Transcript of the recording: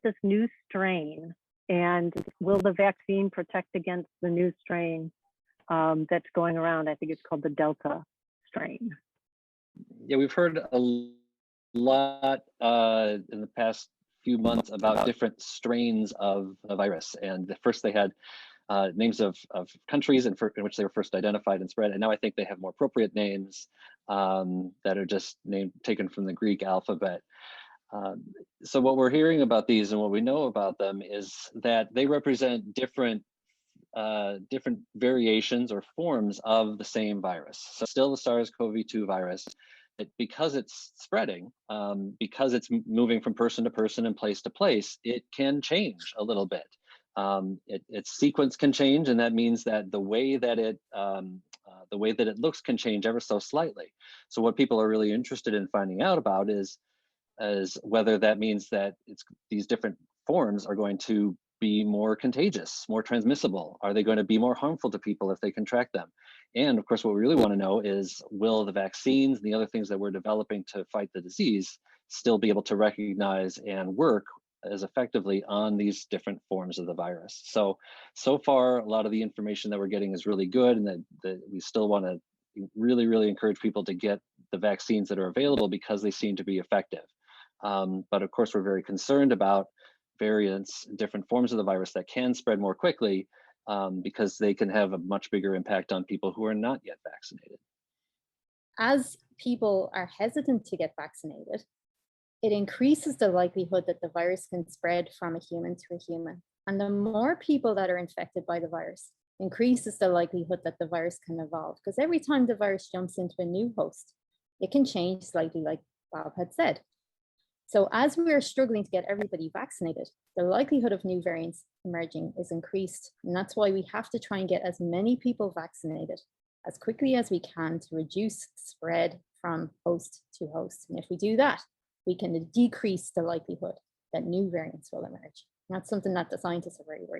this new strain, and will the vaccine protect against the new strain that's going around? I think it's called the Delta strain. Yeah, we've heard a lot in the past few months about different strains of the virus. And first they had names of countries in which they were first identified and spread. And now I think they have more appropriate names that are just taken from the Greek alphabet. So what we're hearing about these and what we know about them is that they represent different variations or forms of the same virus. So still the SARS-CoV-2 virus, because it's spreading, because it's moving from person to person and place to place, it can change a little bit. Its sequence can change, and that means that the way that it looks can change ever so slightly. So what people are really interested in finding out about is whether that means that these different forms are going to be more contagious, more transmissible. Are they going to be more harmful to people if they contract them? And of course, what we really want to know is, will the vaccines and the other things that we're developing to fight the disease still be able to recognize and work as effectively on these different forms of the virus? So far, a lot of the information that we're getting is really good, and that we still want to really encourage people to get the vaccines that are available because they seem to be effective. But of course, we're very concerned about variants, different forms of the virus that can spread more quickly because they can have a much bigger impact on people who are not yet vaccinated. As people are hesitant to get vaccinated, it increases the likelihood that the virus can spread from a human to a human. And the more people that are infected by the virus increases the likelihood that the virus can evolve. Because every time the virus jumps into a new host, it can change slightly, like Bob had said. So as we are struggling to get everybody vaccinated, the likelihood of new variants emerging is increased. And that's why we have to try and get as many people vaccinated as quickly as we can to reduce spread from host to host. And if we do that, we can decrease the likelihood that new variants will emerge. And that's something that the scientists are very worried about.